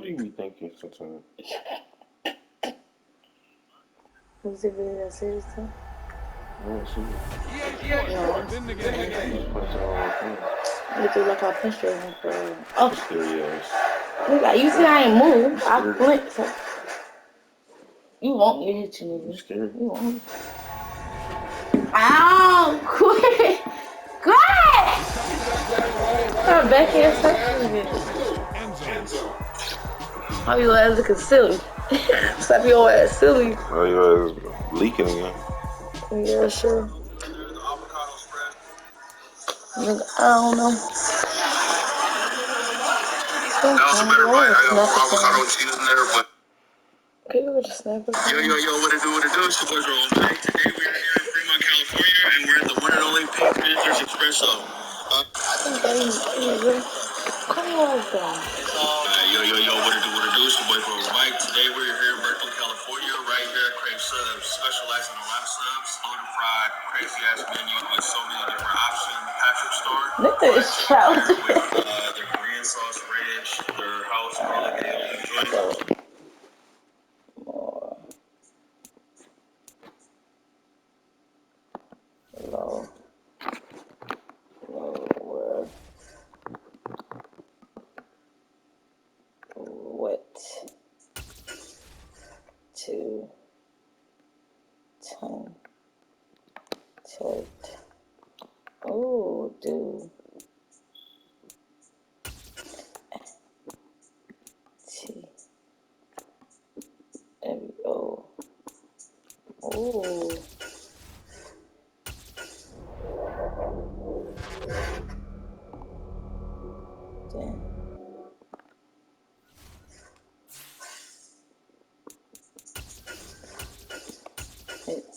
do you be thinking sometimes? Was it really that serious though? Oh, shit. No. Punch it all the time. It looked like I punched her in for. Oh, Scary ass. nigga, you see I ain't moved. I flinched. So. You want me to hit you, nigga. You scared? You want me. Ow! Quit! Quit! Come back here and say how you ass looking silly? Stop your ass silly. Oh, your ass leaking again. Yeah, sure. Nigga, I don't know. That was a better bite. I got avocado cheese in there, but. Okay, you just snap it. Yo, what it do? It's your boy Rose. Today we are here in Fremont, California, and we're at the one and only Pink Panthers Espresso. I think that is come on, down. Yo, what it do? It's your boy Rose. Today we're here in Berkeley, California, right here at Crave Subs, specializing in a lot of subs, motor fried, crazy ass menu with so many different options. Patrick Star. Nigga is child. With their Korean sauce ranch, their house garlic ale joint. More low, lower, wet, 2, 10, tilt. Oh, dude. T, M, O. Oh. Damn. It.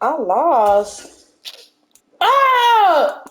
I lost. Ah!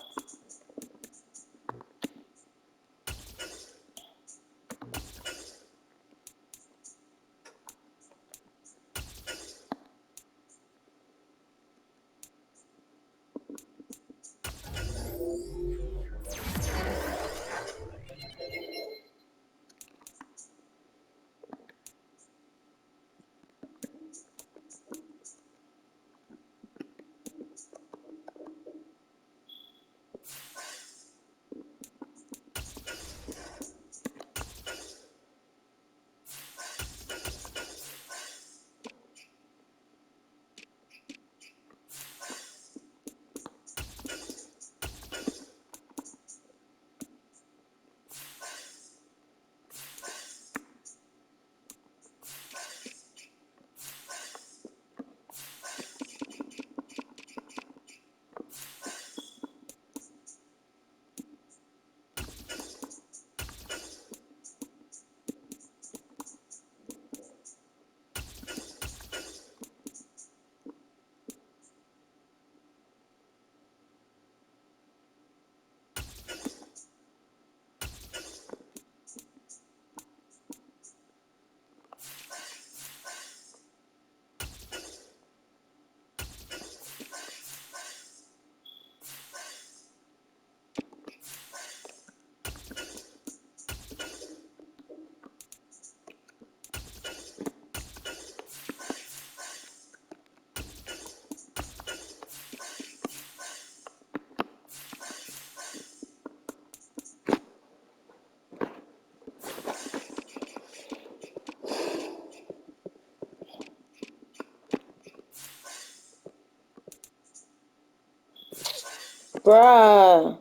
Bruh.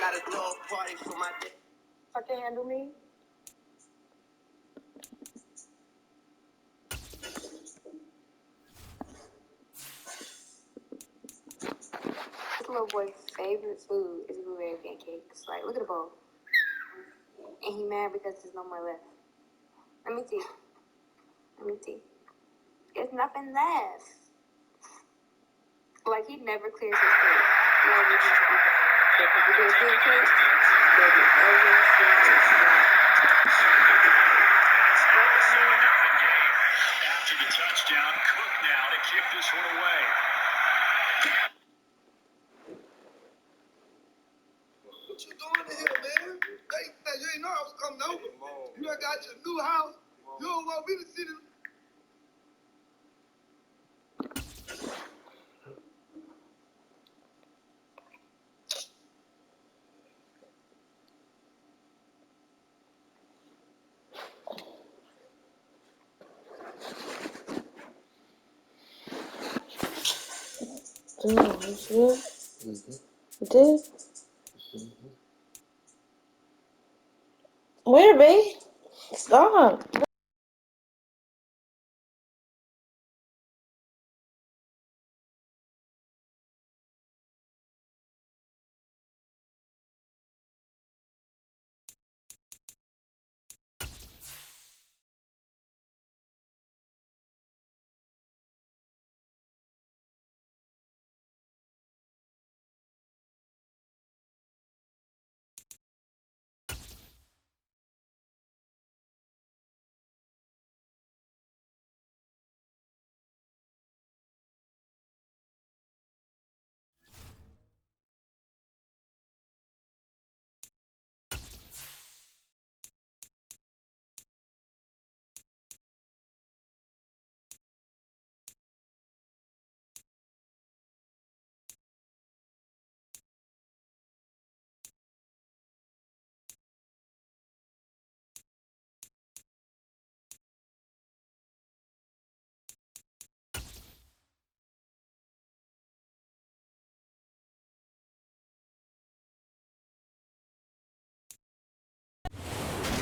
Got a dog party for my day. Fucking handle me. This little boy's favorite food is blueberry pancakes. Like, look at the bowl. And he mad because there's no more left. Let me see. Let me see. There's nothing left. Like, he never clears his plate. Never clears his plate. If you do pancakes, there'll be every single one. to the touchdown. Cook now to kick this one away. What you doing here, man? Hey, you ain't know I was coming over. You done got your new house. You don't want me to see the... You did? You did? Where, babe? Stop.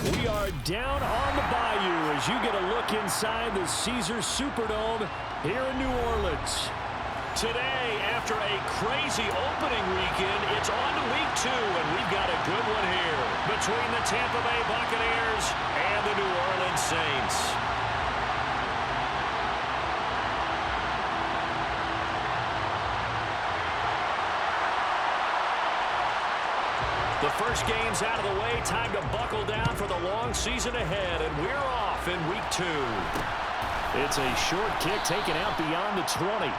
We are down on the bayou as you get a look inside the Caesars Superdome here in New Orleans. Today, after a crazy opening weekend, it's on to week 2, and we've got a good one here between the Tampa Bay Buccaneers and the New Orleans Saints. The first game's out of the way. Time to buckle down for the long season ahead, and we're off in week 2. It's a short kick taken out beyond the 20.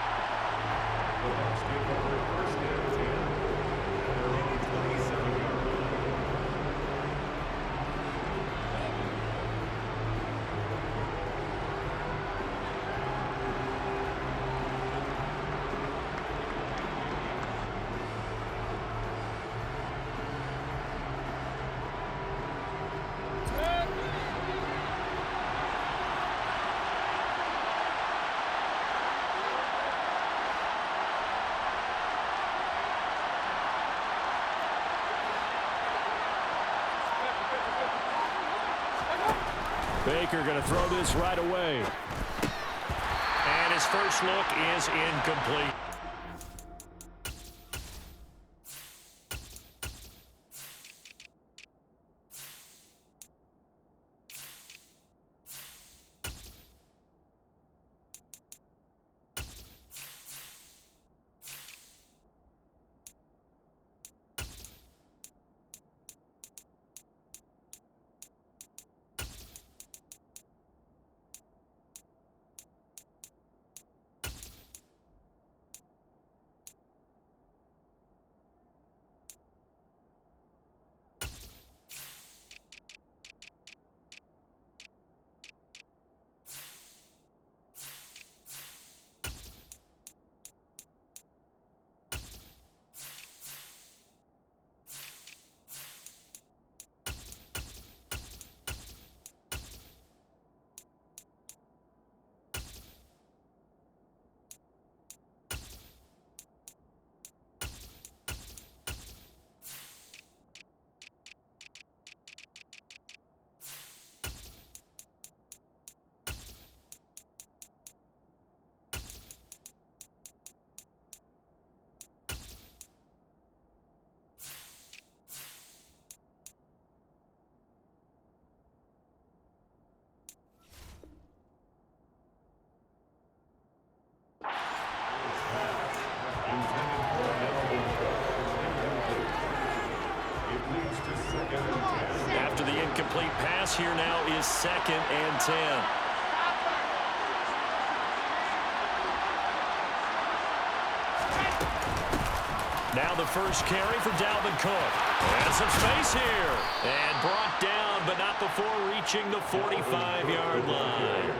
Baker going to throw this right away. And his first look is incomplete. After the incomplete pass, here now is 2nd and 10. Now the first carry for Dalvin Cook. And some space here. And brought down, but not before reaching the 45-yard line.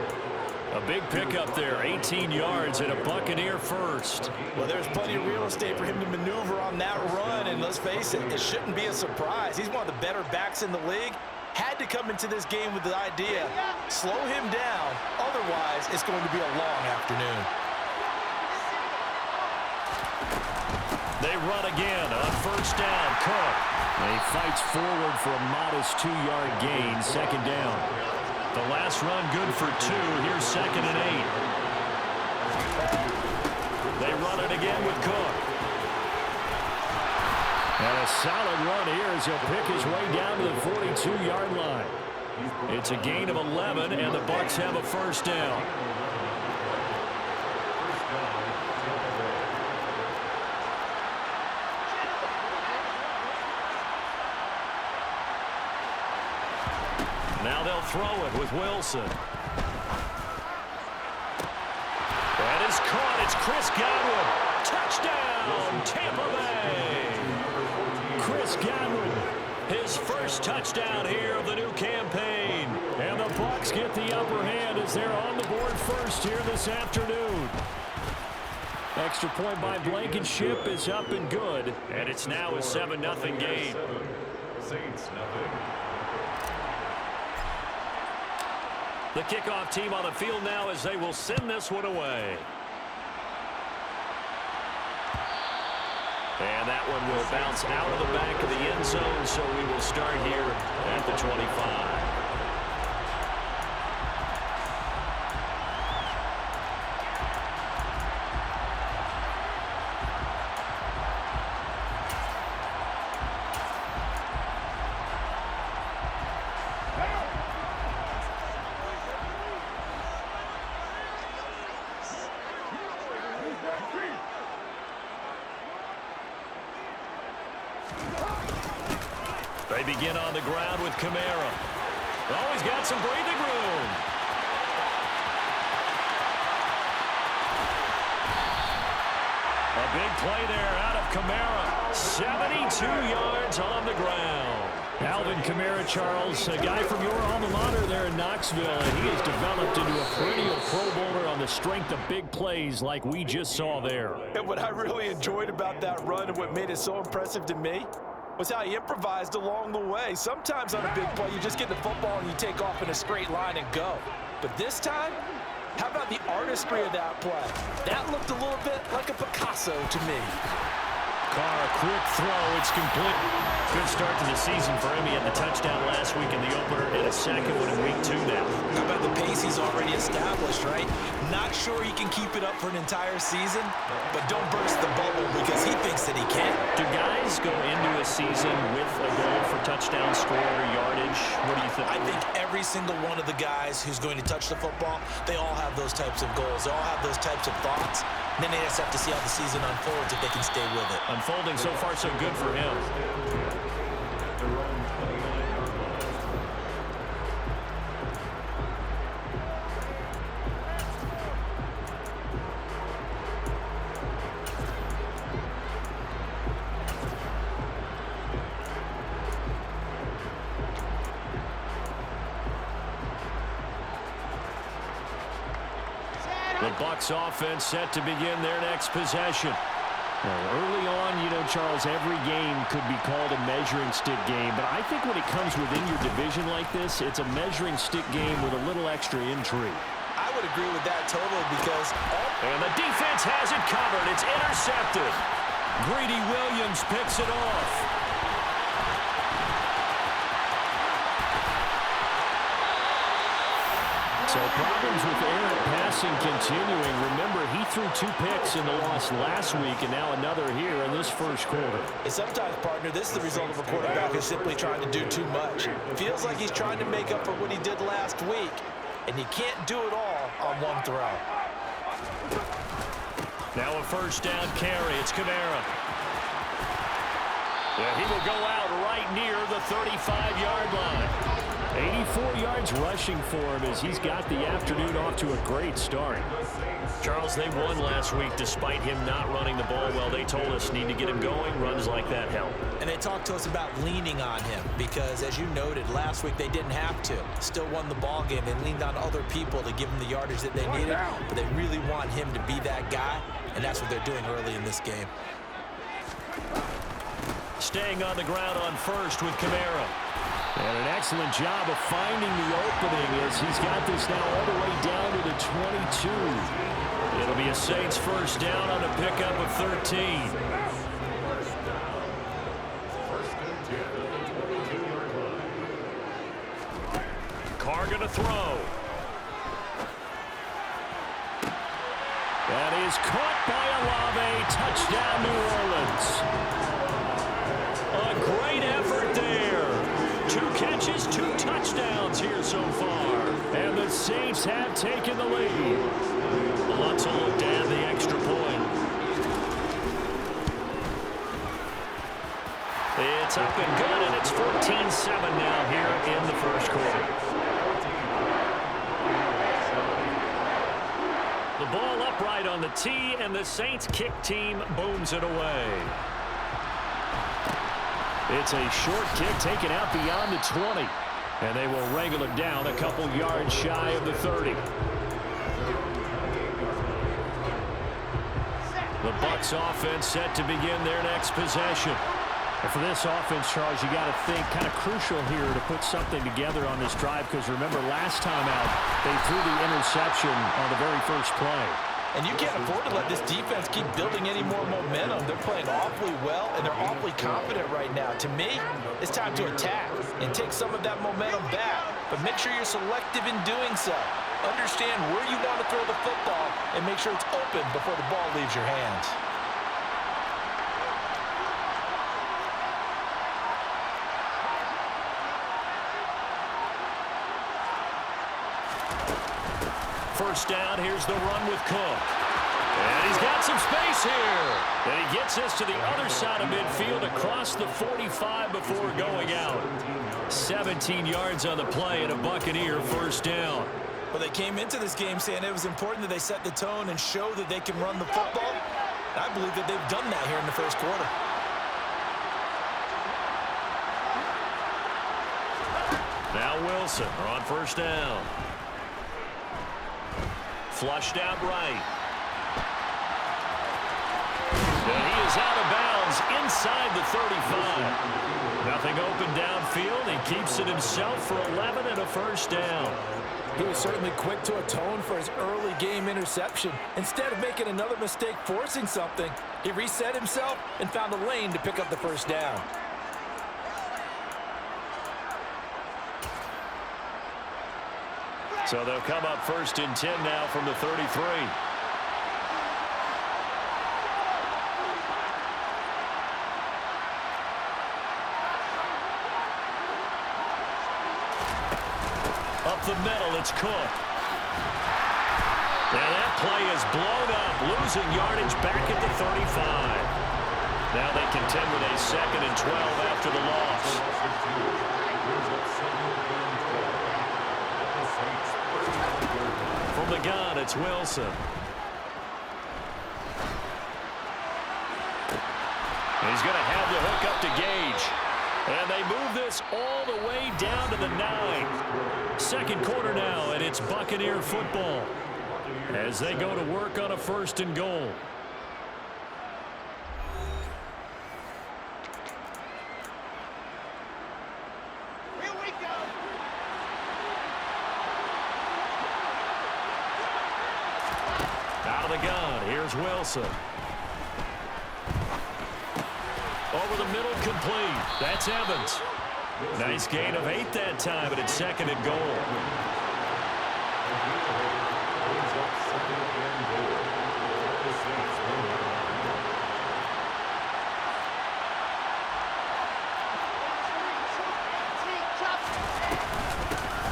A big pickup there, 18 yards and a Buccaneer first. Well, there's plenty of real estate for him to maneuver on that run, and let's face it, it shouldn't be a surprise. He's one of the better backs in the league. Had to come into this game with the idea, slow him down, otherwise it's going to be a long afternoon. They run again on first down. Cook. He fights forward for a modest 2-yard gain, second down. The last run good for 2. Here's second and 8. They run it again with Cook. And a solid run here as he'll pick his way down to the 42-yard line. It's a gain of 11, and the Bucs have a first down. Now they'll throw it with Wilson. That is caught. It's Chris Godwin. Touchdown, Tampa Bay. Chris Godwin, his first touchdown here of the new campaign. And the Bucs get the upper hand as they're on the board first here this afternoon. Extra point by Blankenship is up and good. And it's now a 7-0 game. Saints nothing. The kickoff team on the field now as they will send this one away. And that one will bounce out of the back of the end zone, so we will start here at the 25. They begin on the ground with Kamara. Oh, he's got some breathing room. A big play there out of Kamara. 72 yards on the ground. Alvin Kamara, Charles, a guy from your alma mater there in Knoxville, and he has developed into a perennial Pro Bowler on the strength of big plays like we just saw there. And what I really enjoyed about that run and what made it so impressive to me was how he improvised along the way. Sometimes on a big play, you just get the football and you take off in a straight line and go. But this time, how about the artistry of that play? That looked a little bit like a Picasso to me. Carr, a quick throw. It's complete. Good start to the season for him. He had the touchdown last week in the opener and a second one in week 2 now. How about the pace he's already established, right? Not sure he can keep it up for an entire season, but don't burst the bubble because he thinks that he can. Do guys go into a season with a goal for touchdown score or yardage? What do you think? I think every single one of the guys who's going to touch the football, they all have those types of goals. They all have those types of thoughts. And then they just have to see how the season unfolds if they can stay with it. Unfolding so far so good for him. The Bucs offense set to begin their next possession. Well, early on, you know, Charles, every game could be called a measuring stick game. But I think when it comes within your division like this, it's a measuring stick game with a little extra intrigue. I would agree with that totally because... And the defense has it covered. It's intercepted. Greedy Williams picks it off. So problems with errant passing continuing. Remember, he threw 2 picks in the loss last week, and now another here in this first quarter. And sometimes, partner, this is the result of a quarterback who's simply trying to do too much. Feels like he's trying to make up for what he did last week, and he can't do it all on one throw. Now a first down carry. It's Kamara. Yeah, he will go out right near the 35-yard line. 84 yards rushing for him as he's got the afternoon off to a great start. Charles, they won last week despite him not running the ball well. They told us need to get him going. Runs like that help. And they talked to us about leaning on him because, as you noted, last week they didn't have to. Still won the ball game. They leaned on other people to give them the yardage that they needed, but they really want him to be that guy, and that's what they're doing early in this game. Staying on the ground on first with Kamara. And an excellent job of finding the opening as he's got this now all the way down to the 22. It'll be a Saints first down on a pickup of 13. Carr going to throw. That is caught by Olave. Touchdown, New Orleans. A great effort there. 2 catches, 2 touchdowns here so far. And the Saints have taken the lead. Lots of look to add the extra point. It's up and good, and it's 14-7 now here in the first quarter. The ball upright on the tee, and the Saints kick team booms it away. It's a short kick taken out beyond the 20. And they will wrangle it down a couple yards shy of the 30. The Bucs offense set to begin their next possession. And for this offense, Charles, you got to think kind of crucial here to put something together on this drive, because remember last time out they threw the interception on the very first play. And you can't afford to let this defense keep building any more momentum. They're playing awfully well, and they're awfully confident right now. To me, it's time to attack and take some of that momentum back. But make sure you're selective in doing so. Understand where you want to throw the football and make sure it's open before the ball leaves your hands. First down, here's the run with Cook. And he's got some space here. And he gets us to the other side of midfield across the 45 before going out. 17 yards on the play and a Buccaneer first down. Well, they came into this game saying it was important that they set the tone and show that they can run the football. I believe that they've done that here in the first quarter. Now Wilson on first down. Flushed out right. And he is out of bounds inside the 35. Nothing open downfield. He keeps it himself for 11 and a first down. He was certainly quick to atone for his early game interception. Instead of making another mistake forcing something, he reset himself and found a lane to pick up the first down. So they'll come up first and 10 now from the 33. Up the middle, it's Cook. And that play is blown up, losing yardage back at the 35. Now they contend with a 2nd and 12 after the loss. From the gun, it's Wilson. He's going to have the hook up to Gage. And they move this all the way down to the 9. Second quarter now, and it's Buccaneer football as they go to work on a 1st and goal. Out of the gun, here's Wilson. Over the middle, complete. That's Evans. Nice gain of 8 that time, but it's 2nd and goal.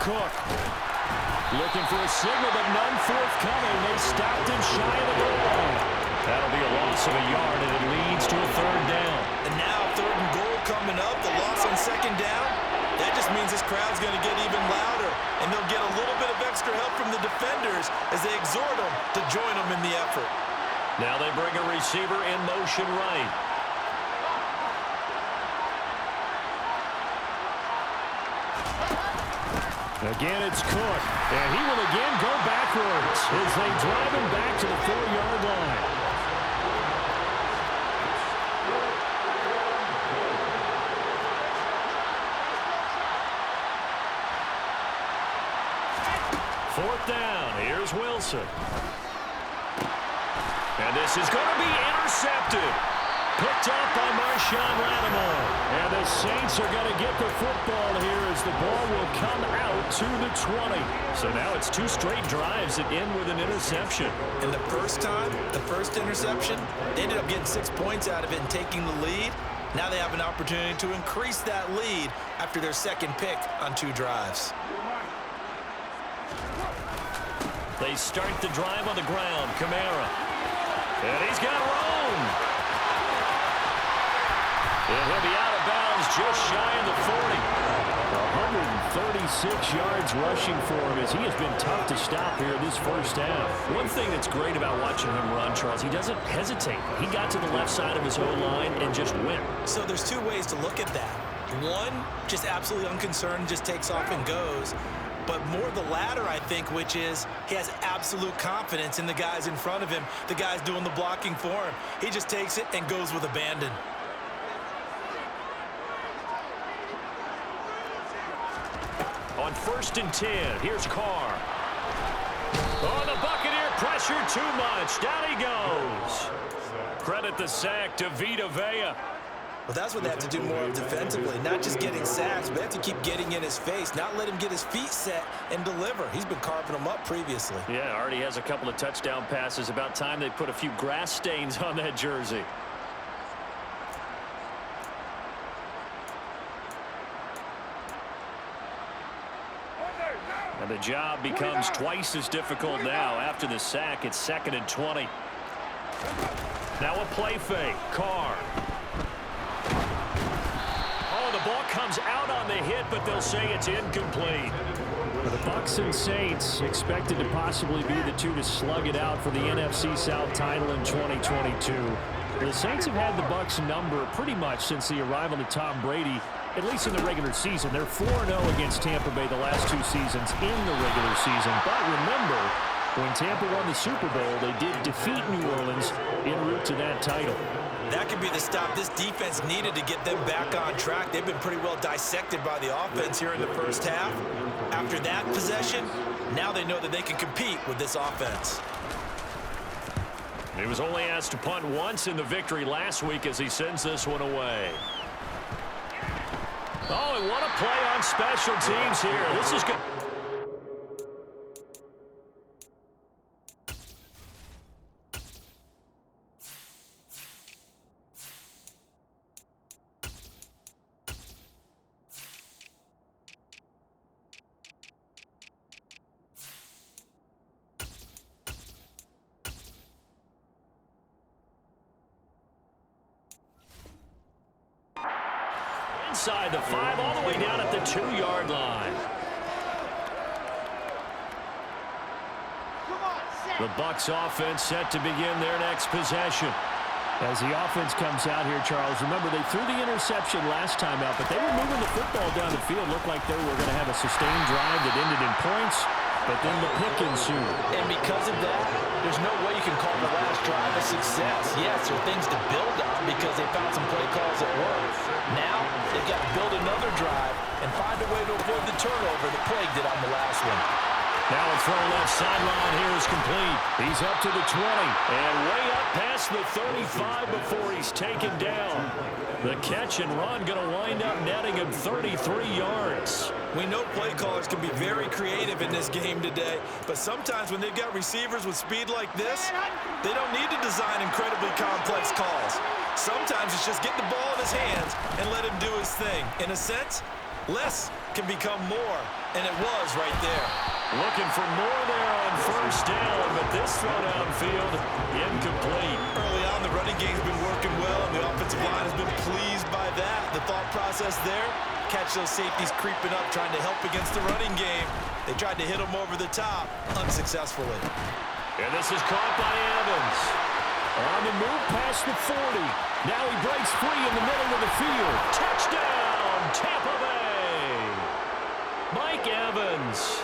Cook looking for a signal, but none forthcoming. They stopped him shy of the goal line. That'll be a loss of a yard, and it leads to a 3rd down. And now 3rd and goal coming up. The loss on 2nd down. That That just means this crowd's going to get even louder, and they'll get a little bit of extra help from the defenders as they exhort them to join them in the effort. Now they bring a receiver in motion right. Again, it's Cook, and he will again go backwards as they drive him back to the 4-yard line. Fourth down, here's Wilson. And this is going to be intercepted. Picked up by Marshawn Lattimore. And the Saints are going to get the football here as the ball will come out to the 20. So now it's 2 straight drives that end with an interception. And the first time, the first interception, they ended up getting 6 points out of it and taking the lead. Now they have an opportunity to increase that lead after their second pick on 2 drives. They start the drive on the ground. Kamara. And he's got room. And he'll be out of bounds just shy of the 40. 136 yards rushing for him as he has been tough to stop here this first half. One thing that's great about watching him run, Charles, he doesn't hesitate. He got to the left side of his O-line and just went. So there's 2 ways to look at that. One, just absolutely unconcerned, just takes off and goes. But more the latter, I think, which is he has absolute confidence in the guys in front of him, the guys doing the blocking for him. He just takes it and goes with abandon. On 1st and 10, here's Carr. Oh, the Buccaneer pressure too much. Down he goes. Credit the sack to Vita Vea. Well, that's what they have to do more of defensively, not just getting sacks, but they have to keep getting in his face, not let him get his feet set and deliver. He's been carving them up previously. Yeah, already has a couple of touchdown passes. About time they put a few grass stains on that jersey. And the job becomes twice as difficult now. After the sack, it's 2nd and 20. Now a play fake. Carr. Oh, the ball comes out on the hit, but they'll say it's incomplete. The Bucs and Saints expected to possibly be the 2 to slug it out for the NFC South title in 2022. The Saints have had the Bucs number pretty much since the arrival of Tom Brady, at least in the regular season. They're 4-0 against Tampa Bay the last 2 seasons in the regular season. But remember, when Tampa won the Super Bowl, they did defeat New Orleans en route to that title. That could be the stop this defense needed to get them back on track. They've been pretty well dissected by the offense here in the first half. After that possession, now they know that they can compete with this offense. He was only asked to punt once in the victory last week as he sends this one away. Oh, and what a play on special teams here. This is good. Inside the 5, all the way down at the 2-yard line. The Bucs offense set to begin their next possession. As the offense comes out here, Charles, remember they threw the interception last time out, but they were moving the football down the field. Looked like they were going to have a sustained drive that ended in points, but then the pick ensued. And because of that, there's no way you can call the last drive a success. Yes, there are things to build on because they found some play calls that work. Now, they've got to build another drive and find a way to avoid the turnover that plagued it on the last one. Now a throw left sideline here is complete. He's up to the 20 and way up past the 35 before he's taken down. The catch and run going to wind up netting him 33 yards. We know play callers can be very creative in this game today, but sometimes when they've got receivers with speed like this, they don't need to design incredibly complex calls. Sometimes it's just get the ball in his hands and let him do his thing. In a sense, less can become more, and it was right there. Looking for more there on first down, but this throw downfield, incomplete. Early on, the running game's been working well, and the offensive line has been pleased by that. The the thought process there? Catch those safeties creeping up, trying to help against the running game. They tried to hit him over the top, unsuccessfully. And this is caught by Evans. On the move past the 40. Now he breaks free in the middle of the field. Touchdown, Tampa Bay. Mike Evans,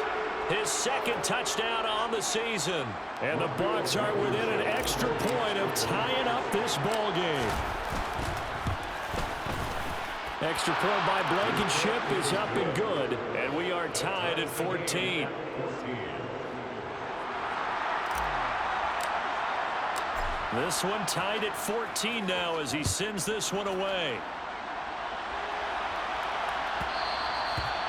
his second touchdown on the season. And the Bucs are within an extra point of tying up this ball game. Extra point by Blankenship is up and good. And we are tied at 14. This one tied at 14 now as he sends this one away.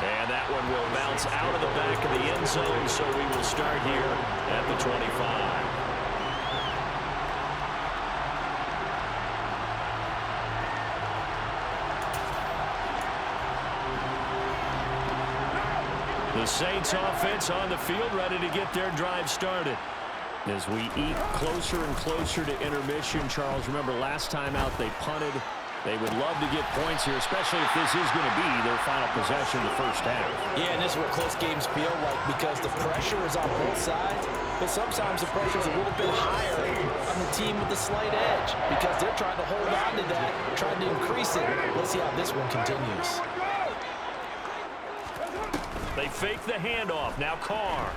And that one will bounce out of the back of the end zone, so we will start here at the 25. The Saints offense on the field, ready to get their drive started. As we eat closer and closer to intermission, Charles, remember last time out they punted. They would love to get points here, especially if this is going to be their final possession of the first half. Yeah, and this is what close games feel like because the pressure is on both sides, but sometimes the pressure is a little bit higher on the team with the slight edge because they're trying to hold on to that, trying to increase it. Let's see how this one continues. They fake the handoff. Now Carr.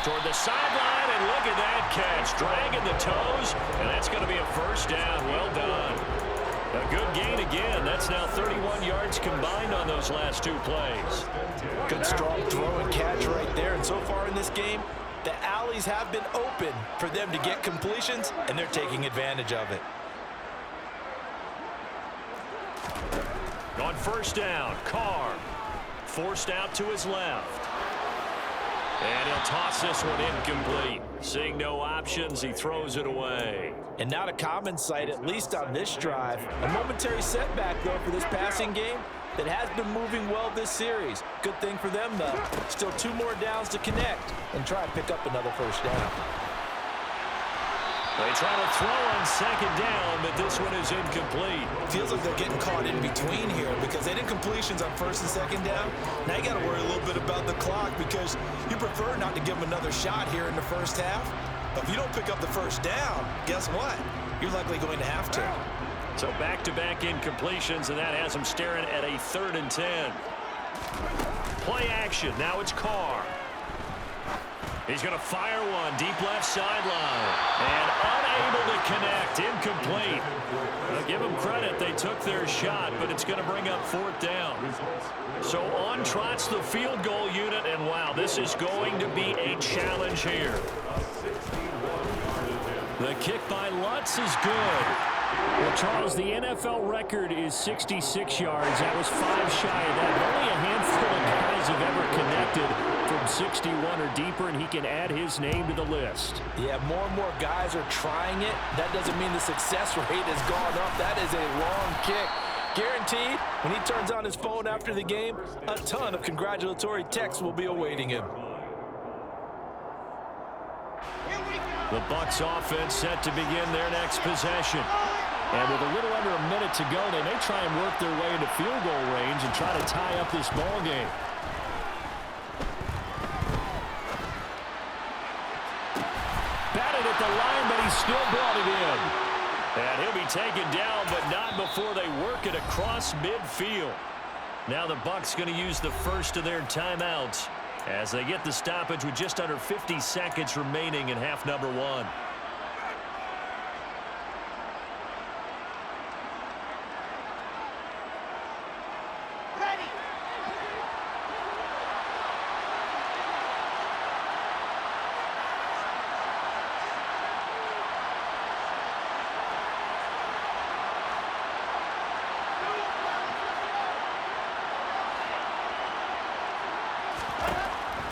Toward the sideline, and look at that catch. Dragging the toes, and that's going to be a first down. Well done. A good gain again. That's now 31 yards combined on those last two plays. Good strong throw and catch right there. And so far in this game, the alleys have been open for them to get completions, and they're taking advantage of it. On first down, Carr forced out to his left. And he'll toss this one incomplete. Seeing no options, he throws it away. And not a common sight, at least on this drive. A momentary setback, though, for this passing game that has been moving well this series. Good thing for them, though. Still 2 more downs to connect and try and pick up another first down. They try to throw on second down, but this one is incomplete. Feels like they're getting caught in between here because they did completions on first and second down. Now you got to worry a little bit about the clock because you prefer not to give them another shot here in the first half. But if you don't pick up the first down, guess what? You're likely going to have to. So back-to-back incompletions, and that has them staring at a 3rd and 10. Play action. Now it's Carr. He's going to fire one deep left sideline. And unable to connect. Incomplete. I'll give them credit. They took their shot, but it's going to bring up 4th down. So on trots the field goal unit, and wow, this is going to be a challenge here. The kick by Lutz is good. Well, Charles, the NFL record is 66 yards. That was 5 shy of that. Only a handful of guys have ever connected from 61 or deeper, and he can add his name to the list. Yeah, more and more guys are trying it. That doesn't mean the success rate has gone up. That is a long kick. Guaranteed, when he turns on his phone after the game, a ton of congratulatory texts will be awaiting him. The Bucs offense set to begin their next possession. And with a little under a minute to go, they may try and work their way into field goal range and try to tie up this ball game. Batted at the line, but he still brought it in. And he'll be taken down, but not before they work it across midfield. Now the Bucs going to use the first of their timeouts as they get the stoppage with just under 50 seconds remaining in half number 1.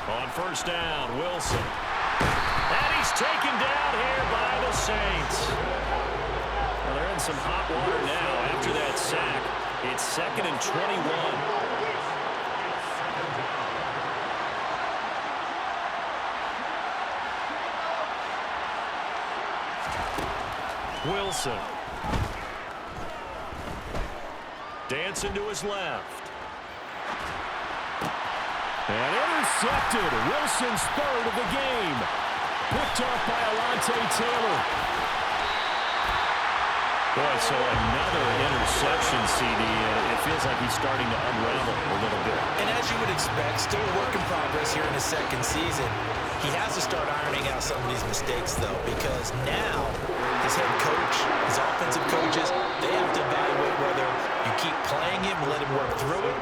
On first down, Wilson. And he's taken down here by the Saints. Well, they're in some hot water now after that sack. It's 2nd and 21. Wilson. Dancing to his left. And intercepted. Wilson's third of the game. Picked up by Alontae Taylor. Boy, so another interception, CD. It feels like he's starting to unravel a little bit. And as you would expect, still a work in progress here in his second season. He has to start ironing out some of these mistakes, though, because now his head coach, his offensive coaches, they have to evaluate whether you keep playing him and let him work through it,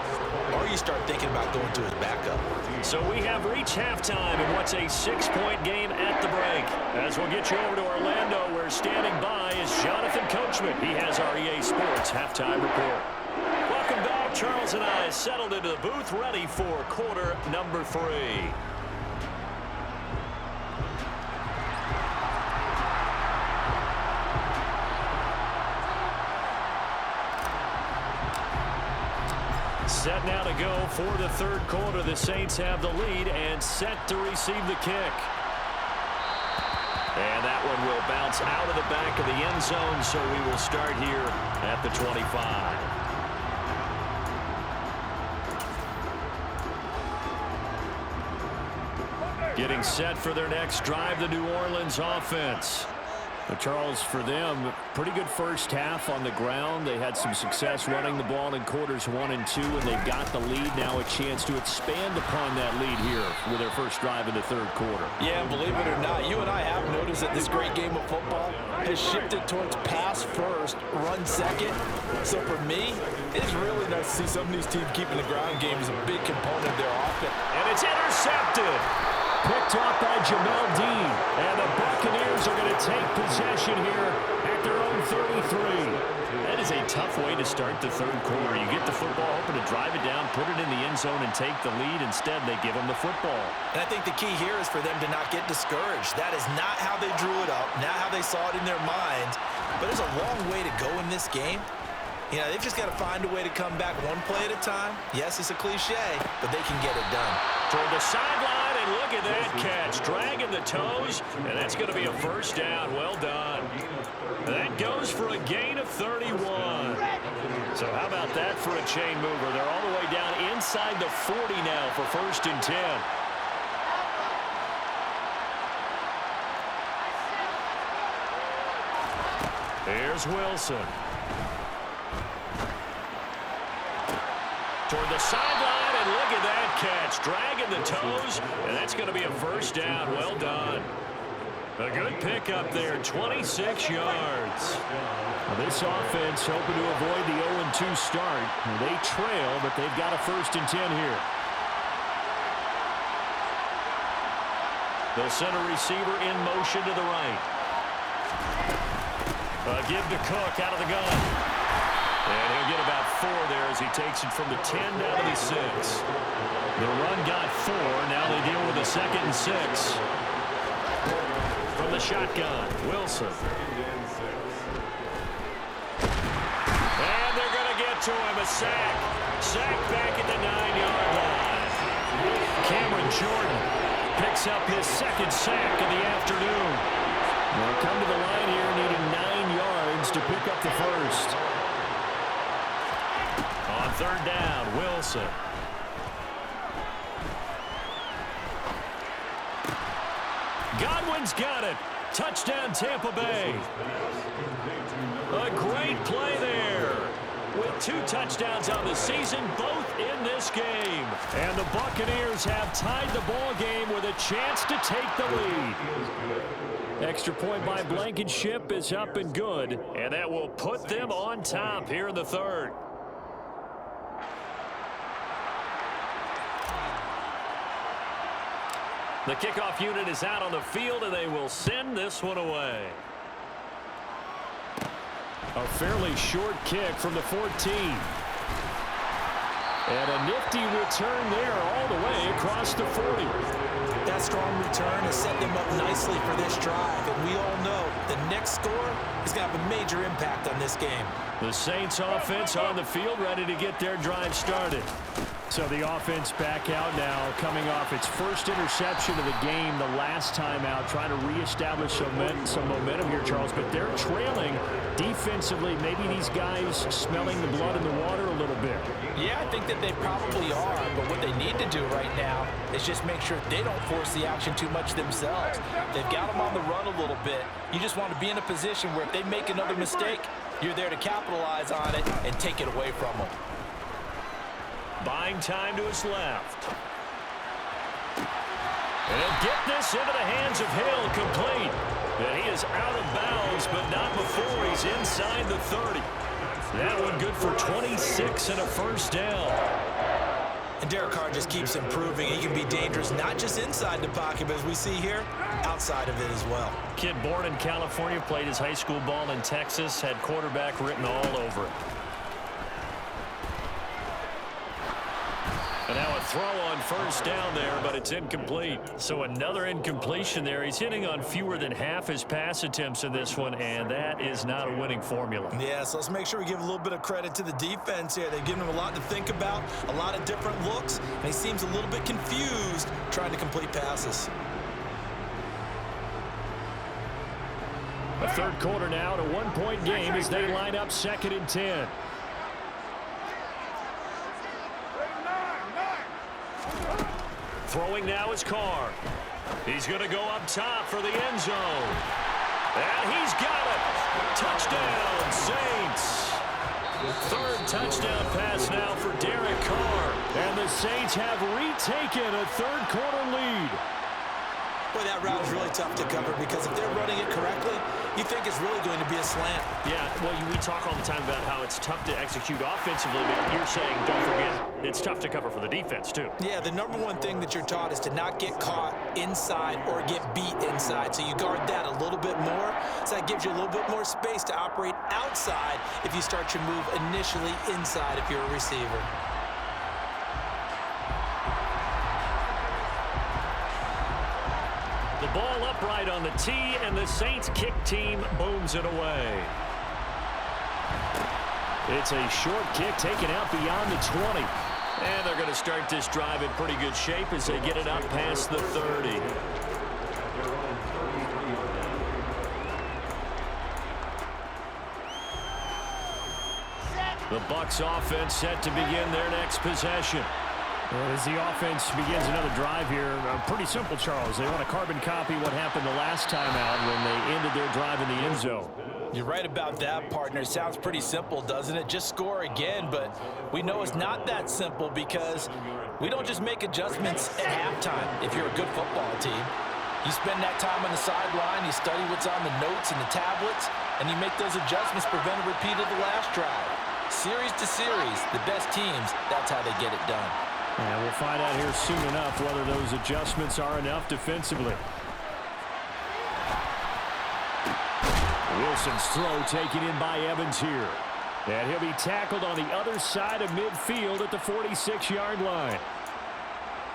or you start thinking about going to his backup. So we have reached halftime in what's a 6-point game at the break. As we'll get you over to Orlando, where standing by is Jonathan Coachman. He has our EA Sports halftime report. Welcome back. Charles and I settled into the booth, ready for quarter number 3. Set now to go for the third quarter. The Saints have the lead and set to receive the kick. And that one will bounce out of the back of the end zone, so we will start here at the 25. Getting set for their next drive, the New Orleans offense. Charles, for them, pretty good first half on the ground. They had some success running the ball in quarters 1 and 2, and they've got the lead. Now a chance to expand upon that lead here with their first drive in the third quarter. Yeah, believe it or not, you and I have noticed that this great game of football has shifted towards pass first, run second. So for me, it's really nice to see some of these teams keeping the ground game as a big component of their offense. And it's intercepted. Picked off by Jamel Dean. And the Buccaneers are going to take possession here at their own 33. That is a tough way to start the third quarter. You get the football open to drive it down, put it in the end zone, and take the lead. Instead, they give them the football. And I think the key here is for them to not get discouraged. That is not how they drew it up, not how they saw it in their minds. But there's a long way to go in this game. You know, they've just got to find a way to come back one play at a time. Yes, it's a cliche, but they can get it done. Toward the sideline, and look at that catch. Dragging the toes, and that's going to be a first down. Well done. That goes for a gain of 31. So how about that for a chain mover? They're all the way down inside the 40 now for 1st and 10. Here's Wilson. Toward the sideline, and look at that catch. Dragging the toes, and that's going to be a first down. Well done. A good pickup there, 26 yards. Well, this offense hoping to avoid the 0-2 start. They trail, but they've got a 1st and 10 here. The center receiver in motion to the right. Give to Cook out of the gun. And he'll get about 4 there as he takes it from the 10 down to the 6. The run got 4. Now they deal with a 2nd and 6. From the shotgun, Wilson. And they're going to get to him. A sack. Sack back at the 9-yard line. Cameron Jordan picks up his 2nd sack of the afternoon. They'll come to the line here needing 9 yards to pick up the 1st. On 3rd down, Wilson. Godwin's got it. Touchdown, Tampa Bay. A great play there. With 2 touchdowns on the season, both in this game. And the Buccaneers have tied the ball game with a chance to take the lead. Extra point by Blankenship is up and good. And that will put them on top here in the 3rd. The kickoff unit is out on the field, and they will send this one away. A fairly short kick from the 14. And a nifty return there all the way across the 40. That strong return has set them up nicely for this drive, and we all know the next score is going to have a major impact on this game. The Saints offense on the field ready to get their drive started. So the offense back out now, coming off its first interception of the game the last time out, trying to reestablish some momentum here, Charles. But they're trailing defensively. Maybe these guys smelling the blood in the water a little bit. Yeah, I think that they probably are. But what they need to do right now is just make sure they don't force the action too much themselves. They've got them on the run a little bit. You just want to be in a position where if they make another mistake, you're there to capitalize on it and take it away from them. Buying time to his left. And he'll get this into the hands of Hill, complete. And he is out of bounds, but not before he's inside the 30. That one good for 26 and a first down. And Derek Carr just keeps improving. He can be dangerous, not just inside the pocket, but as we see here, outside of it as well. Kid born in California, played his high school ball in Texas, had quarterback written all over it. And now a throw on first down there, but it's incomplete. So another incompletion there. He's hitting on fewer than half his pass attempts in this one, and that is not a winning formula. Yeah, so let's make sure we give a little bit of credit to the defense here. They've given him a lot to think about, a lot of different looks, and he seems a little bit confused trying to complete passes. A third quarter now, a one-point game as they line up 2nd and 10. Throwing now is Carr. He's going to go up top for the end zone. And he's got it. Touchdown, Saints. Third touchdown pass now for Derek Carr. And the Saints have retaken a third quarter lead. Boy, that route is really tough to cover because if they're running it correctly, you think it's really going to be a slant. Yeah, well, we talk all the time about how it's tough to execute offensively, but you're saying, don't forget, it's tough to cover for the defense, too. Yeah, the number one thing that you're taught is to not get caught inside or get beat inside. So you guard that a little bit more. So that gives you a little bit more space to operate outside if you start your move initially inside if you're a receiver. The ball upright on the tee, and the Saints kick team booms it away. It's a short kick taken out beyond the 20. And they're going to start this drive in pretty good shape as they get it out past the 30. The Bucs offense set to begin their next possession. Well, as the offense begins another drive here, pretty simple, Charles. They want to carbon copy what happened the last time out when they ended their drive in the end zone. You're right about that, partner. Sounds pretty simple, doesn't it? Just score again, but we know it's not that simple because we don't just make adjustments at halftime if you're a good football team. You spend that time on the sideline, you study what's on the notes and the tablets, and you make those adjustments, prevent a repeat of the last drive. Series to series, the best teams, that's how they get it done. And we'll find out here soon enough whether those adjustments are enough defensively. Wilson's throw taken in by Evans here. And he'll be tackled on the other side of midfield at the 46-yard line.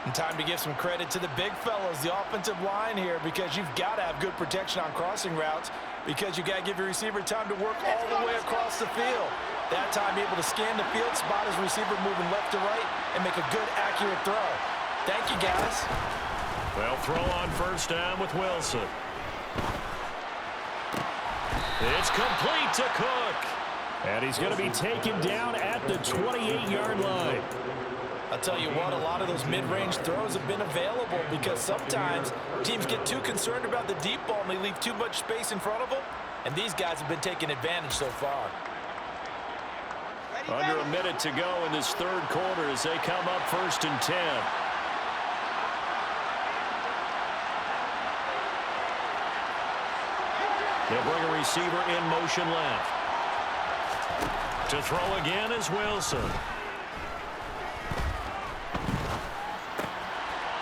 And time to give some credit to the big fellas, the offensive line here, because you've got to have good protection on crossing routes because you've got to give your receiver time to work all the way across the field. That time, be able to scan the field, spot his receiver moving left to right, and make a good, accurate throw. Thank you, guys. Well, throw on first down with Wilson. It's complete to Cook. And he's going to be taken down at the 28-yard line. I'll tell you what, a lot of those mid-range throws have been available because sometimes teams get too concerned about the deep ball and they leave too much space in front of them, and these guys have been taking advantage so far. Under a minute to go in this third quarter as they come up 1st and 10. They'll bring a receiver in motion left. To throw again is Wilson.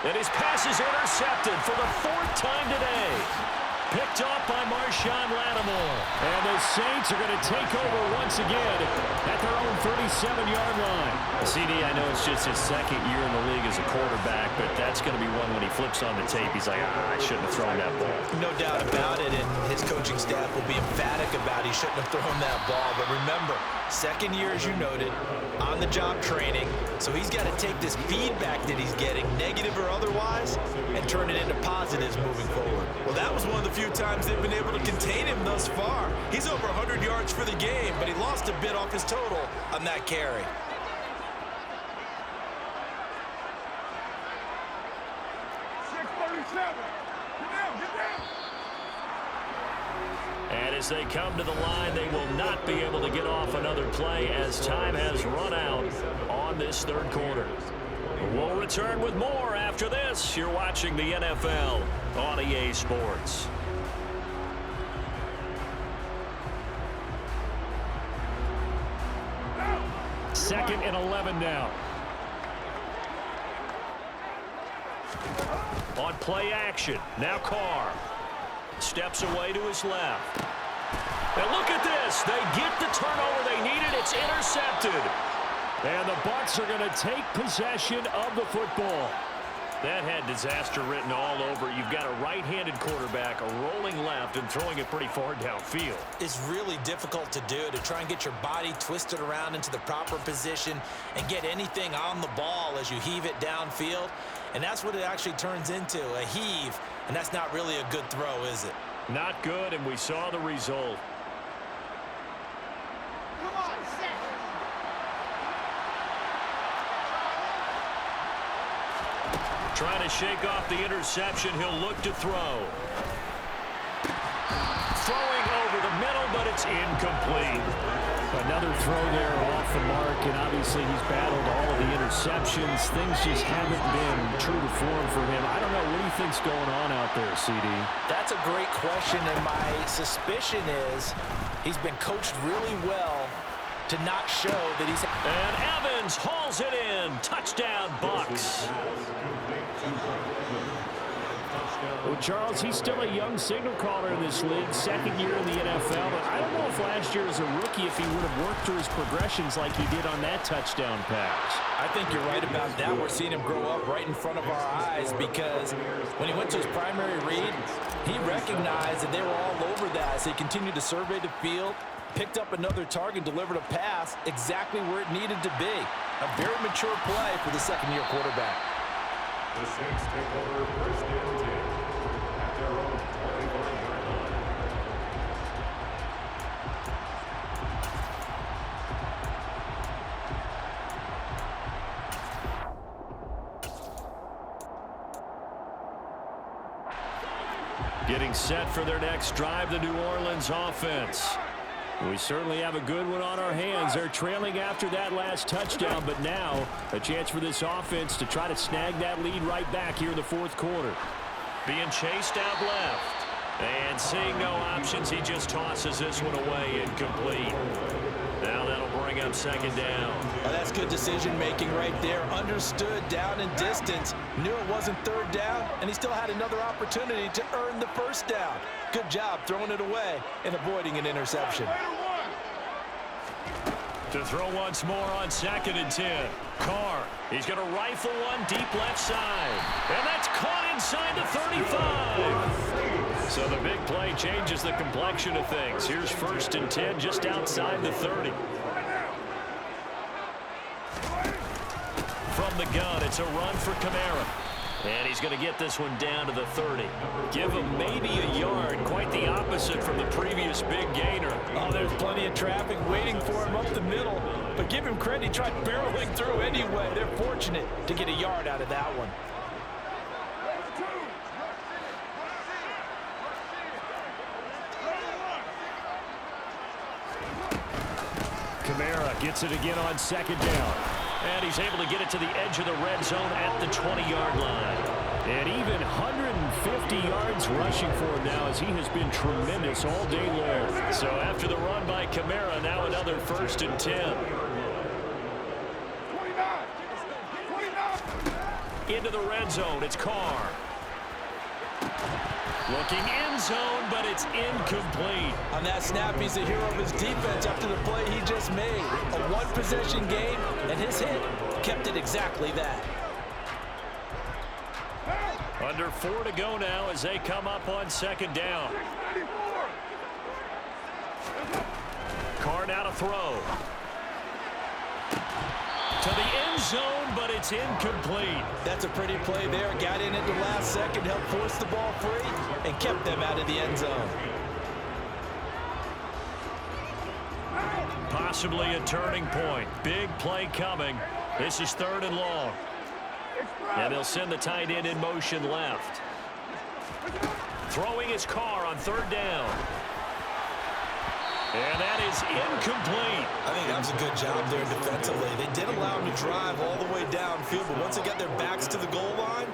And his pass is intercepted for the 4th time today. Picked off by Marshawn Lattimore. And the Saints are going to take over once again at their own 37-yard line. CD, I know it's just his 2nd year in the league as a quarterback, but that's going to be one when he flips on the tape. He's like, I shouldn't have thrown that ball. No doubt about it, and his coaching staff will be emphatic strike about he shouldn't have thrown that ball. But remember, second year, as you noted, on-the-job training. So he's got to take this feedback that he's getting, negative or otherwise, and turn it into positives moving forward. Well, that was one of the few times they've been able to contain him thus far. He's over 100 yards for the game, but he lost a bit off his total on that carry. And as they come to the line, they will not be able to get off another play as time has run out on this third quarter. We'll return with more after this. You're watching the NFL on EA Sports. Second and 11 now. On play action, now Carr. Steps away to his left. And look at this. They get the turnover they needed. It's intercepted. And the Bucs are going to take possession of the football. That had disaster written all over. You've got a right-handed quarterback, a rolling left, and throwing it pretty far downfield. It's really difficult to do, to try and get your body twisted around into the proper position and get anything on the ball as you heave it downfield. And that's what it actually turns into, a heave. And that's not really a good throw, is it? Not good, and we saw the result. Trying to shake off the interception. He'll look to throw. Throwing over the middle, but it's incomplete. Another throw there off the mark, and obviously he's battled all of the interceptions. Things just haven't been true to form for him. I don't know. What do you think's going on out there, CD? That's a great question, and my suspicion is he's been coached really well to not show that he's... And Evans hauls it in. Touchdown, Bucs. Well, Charles, he's still a young signal caller in this league, second year in the NFL, but I don't know if last year as a rookie if he would have worked through his progressions like he did on that touchdown pass. I think you're right about that. We're seeing him grow up right in front of our eyes because when he went to his primary read, he recognized that they were all over that. So he continued to survey the field, picked up another target, delivered a pass exactly where it needed to be. A very mature play for the second-year quarterback. The Saints take over first and 10 at their own 21-yard line. Getting set for their next drive, the New Orleans offense. We certainly have a good one on our hands. They're trailing after that last touchdown, but now a chance for this offense to try to snag that lead right back here in the fourth quarter. Being chased out left. And seeing no options, he just tosses this one away, incomplete. Now that'll bring up second down. Well, that's good decision-making right there. Understood down and distance. Knew it wasn't third down, and he still had another opportunity to earn the first down. Good job throwing it away and avoiding an interception. To throw once more on second and 10. Carr, he's going to rifle one deep left side. And that's caught inside the 35. So the big play changes the complexion of things. Here's first and 10 just outside the 30. From the gun, it's a run for Kamara. And he's going to get this one down to the 30. Give him maybe a yard. Quite the opposite from the previous big gainer. Oh, there's plenty of traffic waiting for him up the middle. But give him credit, he tried barreling through anyway. They're fortunate to get a yard out of that one. Kamara gets it again on second down. And he's able to get it to the edge of the red zone at the 20-yard line. And even 150 yards rushing for him now as he has been tremendous all day long. So after the run by Kamara, now another first and 10. Into the red zone, it's Carr. Looking end zone, but it's incomplete. On that snap, he's a hero of his defense after the play he just made. A one-possession game, and his hit kept it exactly that. Under 4 to go now as they come up on second down. Carr now to throw. To the end zone, but it's incomplete. That's a pretty play there. Got in at the last second, helped force the ball free, and kept them out of the end zone. Possibly a turning point. Big play coming. This is 3rd and long. And they'll send the tight end in motion left. Throwing his Carr on 3rd down. And that is incomplete. I think that was a good job there defensively. They did allow him to drive all the way downfield, but once they got their backs to the goal line,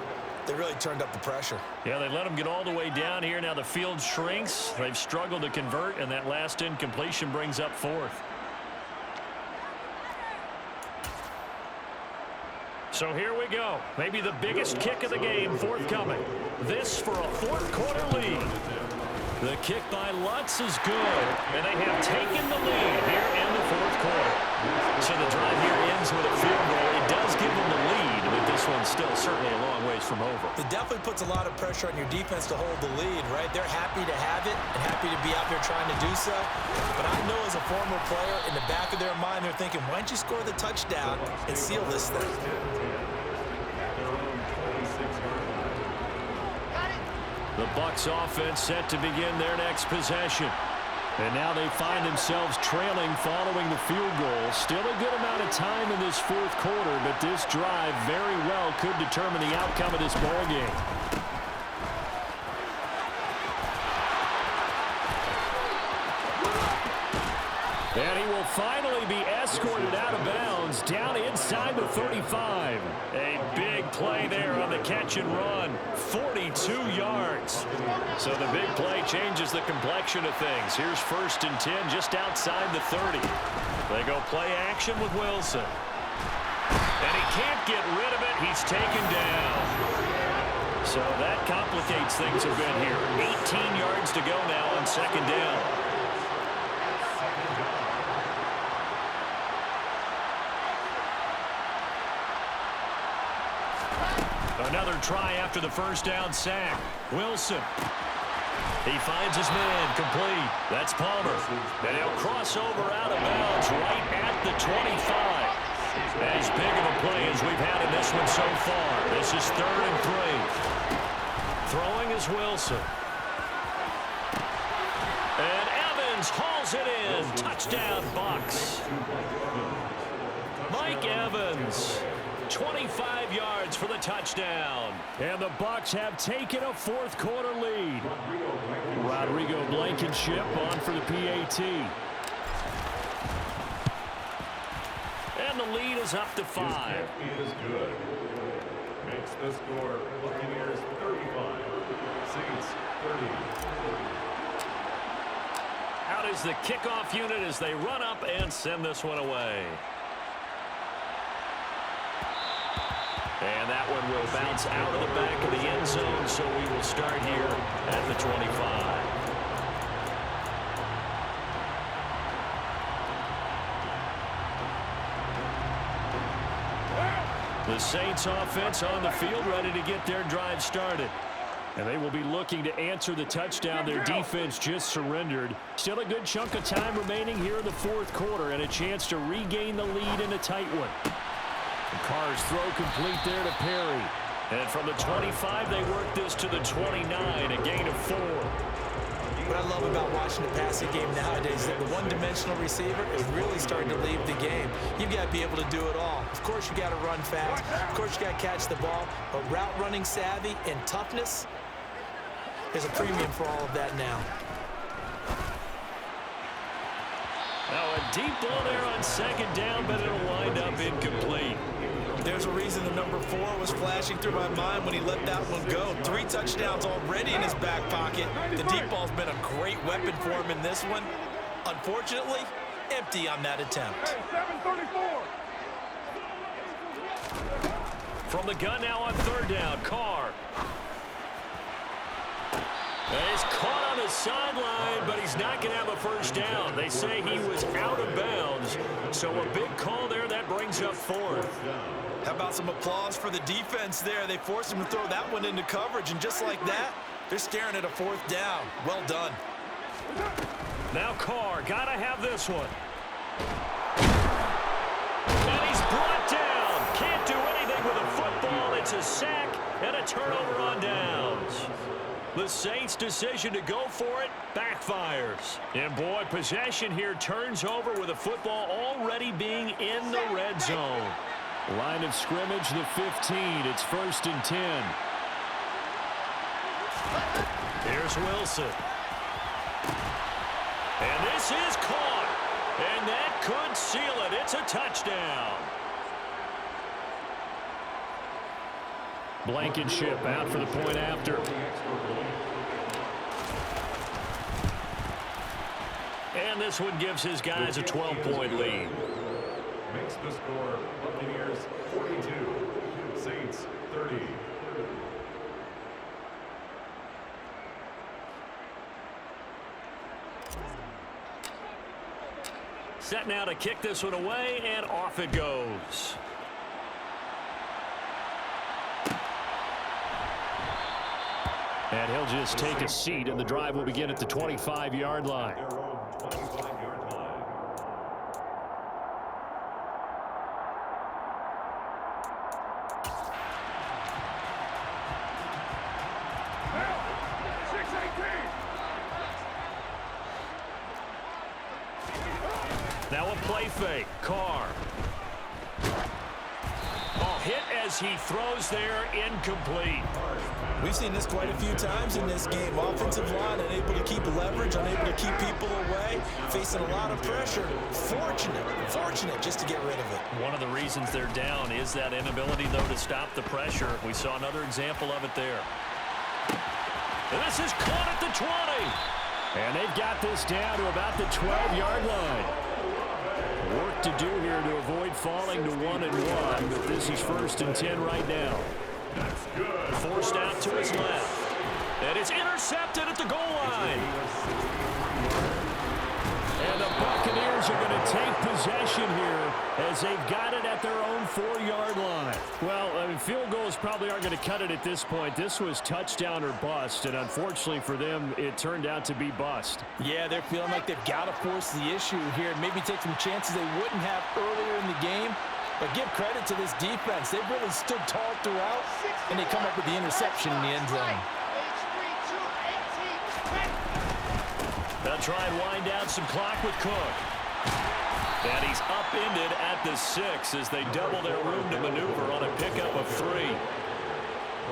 they really turned up the pressure. Yeah, they let him get all the way down here. Now the field shrinks. They've struggled to convert, and that last incompletion brings up 4th. So here we go. Maybe the biggest kick of the game forthcoming. This for a 4th quarter lead. The kick by Lutz is good, and they have taken the lead here in the 4th quarter. So the drive here ends with a field goal. It does give them the lead, but this one's still certainly a long ways from over. It definitely puts a lot of pressure on your defense to hold the lead, right? They're happy to have it and happy to be out there trying to do so. But I know as a former player, in the back of their mind, they're thinking, why don't you score the touchdown and seal this thing? The Bucs offense set to begin their next possession. And now they find themselves trailing following the field goal. Still a good amount of time in this 4th quarter, but this drive very well could determine the outcome of this ball game. And he will finally be escorted out of bounds down inside the 35. A big play there on the catch and run. 42 yards. So the big play changes the complexion of things. Here's 1st and 10 just outside the 30. They go play action with Wilson. And he can't get rid of it. He's taken down. So that complicates things a bit here. 18 yards to go now on 2nd down. Another try after the 1st down sack. Wilson. He finds his man complete. That's Palmer. And he'll cross over out of bounds right at the 25. As big of a play as we've had in this one so far. This is 3rd and 3. Throwing is Wilson. And Evans hauls it in. Touchdown, Bucs. Mike Evans. 25 yards for the touchdown. And the Bucs have taken a 4th quarter lead. Rodrigo Blankenship on for the PAT. And the lead is up to 5. Is good. Makes the score Buccaneers 35, Saints 30. Out is the kickoff unit as they run up and send this one away. And that one will bounce out of the back of the end zone, so we will start here at the 25. The Saints offense on the field ready to get their drive started. And they will be looking to answer the touchdown their defense just surrendered. Still a good chunk of time remaining here in the 4th quarter and a chance to regain the lead in a tight one. Carr's throw complete there to Perry. And from the 25, they work this to the 29, a gain of 4. What I love about watching the passing game nowadays is that the one-dimensional receiver is really starting to leave the game. You've got to be able to do it all. Of course, you got to run fast. Of course, you got to catch the ball. But route running savvy and toughness is a premium for all of that now. Now a deep ball there on 2nd down, but it'll wind up incomplete. There's a reason the number 4 was flashing through my mind when he let that one go. 3 touchdowns already in his back pocket. The deep ball's been a great weapon for him in this one. Unfortunately, empty on that attempt. From the gun now on 3rd down, Carr. He's caught on the sideline, but he's not going to have a 1st down. They say he was out of bounds, so a big call there. That brings up 4th. How about some applause for the defense there? They forced him to throw that one into coverage, and just like that, they're staring at a 4th down. Well done. Now Carr, got to have this one. And he's brought down. Can't do anything with a football. It's a sack and a turnover on downs. The Saints' decision to go for it backfires. And boy, possession here turns over with a football already being in the red zone. Line of scrimmage, the 15. It's 1st and 10. Here's Wilson. And this is caught. And that could seal it. It's a touchdown. Blankenship out for the point after. And this one gives his guys a 12-point lead. Makes the score Buccaneers 42, Saints 30. Set now to kick this one away, and off it goes. And he'll just take a seat, and the drive will begin at the 25-yard line. Their own 25-yard line. Now a play fake. Carr. Oh, hit as he throws there, incomplete. We've seen this quite a few times in this game. Offensive line unable to keep leverage, unable to keep people away, facing a lot of pressure. Fortunate just to get rid of it. One of the reasons they're down is that inability, though, to stop the pressure. We saw another example of it there. And this is caught at the 20. And they've got this down to about the 12-yard line. Work to do here to avoid falling to 1-1, but this is 1st and 10 right now. Forced out to his left. And it's intercepted at the goal line. And the Buccaneers are going to take possession here as they've got it at their own 4-yard line. Well, I mean, field goals probably aren't going to cut it at this point. This was touchdown or bust, and unfortunately for them, it turned out to be bust. Yeah, they're feeling like they've got to force the issue here and maybe take some chances they wouldn't have earlier in the game. But give credit to this defense. They've really stood tall throughout, and they come up with the interception in the end zone. They'll try and wind down some clock with Cook. And he's upended at the 6 as they double their room to maneuver on a pickup of 3.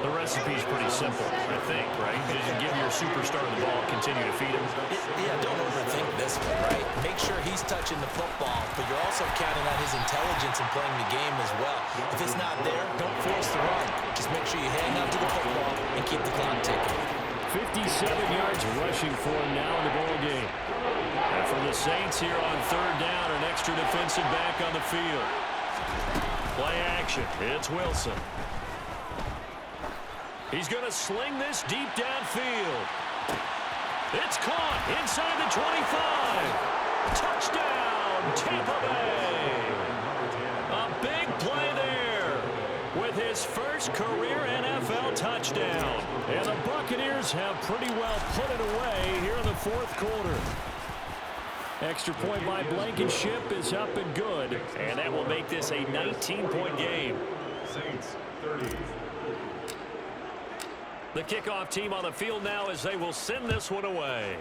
The recipe's pretty simple, I think, right? Because you give your superstar the ball, continue to feed him. Yeah, don't overthink this one, right? Make sure he's touching the football, but you're also counting on his intelligence in playing the game as well. If it's not there, don't force the run. Just make sure you hang on to the football and keep the clock ticking. 57 yards rushing for him now in the ball game. And for the Saints here on 3rd down, an extra defensive back on the field. Play action. It's Wilson. He's going to sling this deep downfield. It's caught inside the 25. Touchdown, Tampa Bay. A big play there with his first career NFL touchdown. And the Buccaneers have pretty well put it away here in the 4th quarter. Extra point by Blankenship is up and good. And that will make this a 19-point game. Saints 30. The kickoff team on the field now as they will send this one away.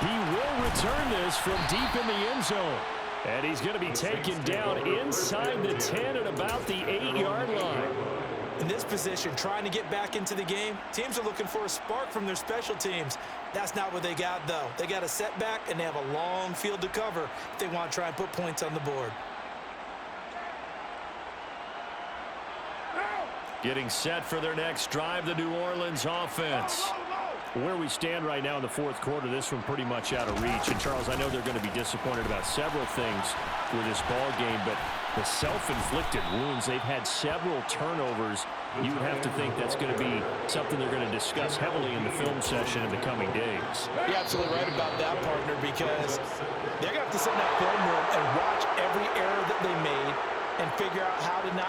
He will return this from deep in the end zone. And he's going to be taken down inside the 10 at about the 8-yard line. In this position, trying to get back into the game, teams are looking for a spark from their special teams. That's not what they got, though. They got a setback, and they have a long field to cover if they want to try and put points on the board. Getting set for their next drive, the New Orleans offense. Where we stand right now in the 4th quarter, this one pretty much out of reach. And, Charles, I know they're going to be disappointed about several things with this ball game, but the self-inflicted wounds, they've had several turnovers. You would have to think that's going to be something they're going to discuss heavily in the film session in the coming days. You're absolutely right about that, partner, because they're going to have to sit in that film room and watch every error that they made and figure out how to not